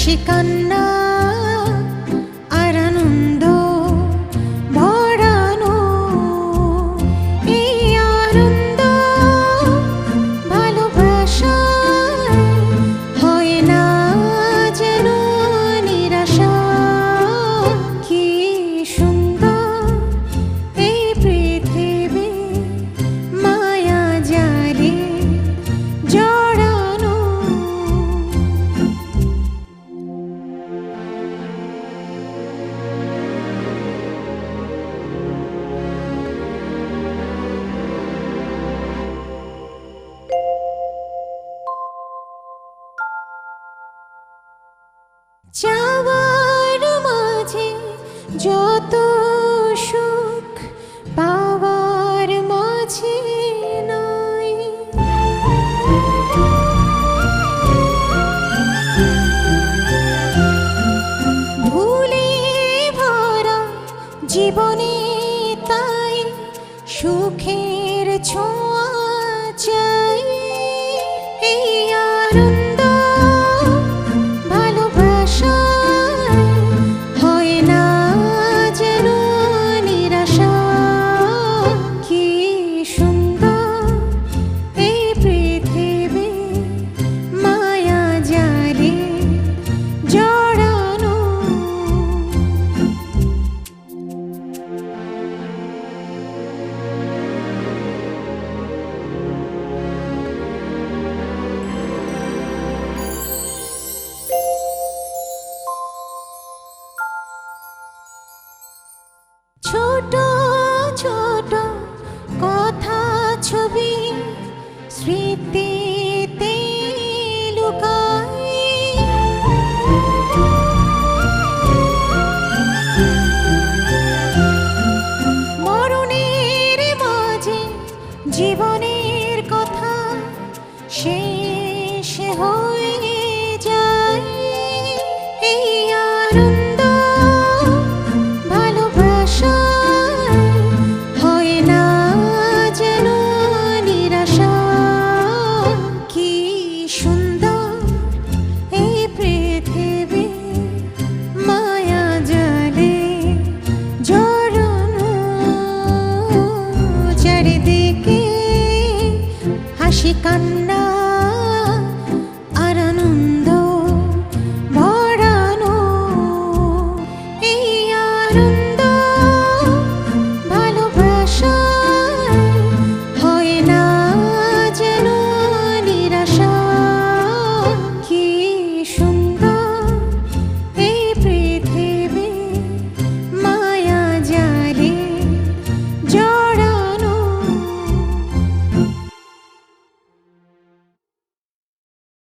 হাসি কান্না আর আনন্দ ভরানো এই আনন্দ ভালোবাসা হয় না যেন নিরাশা। কি সুন্দর এই পৃথিবী মায়া জালে জড়ানো। চাওয়ার মাঝে যত সুখ পাওয়ার মাঝে নাই। ভুলে ভরা জীবনে তাই সুখের ছোঁয়া চাই। এই আনন্দ ভালোবাসা হয় না যেন নিরাশা। কি সুন্দর এই পৃথিবী মায়া জালে জড়ানো। ছোট ছোট কথা ছবি স্মৃতিতে লুকায়। মরণের মাঝে জীবনের কথা শেষ হয়ে যায়। এই আনন্দ ভালোবাসা হয় না যেন নিরাশা। কি সুন্দর এই পৃথিবী মায়া জালে জড়ানো। চারিদিকে হাসি কান্না আর আনন্দ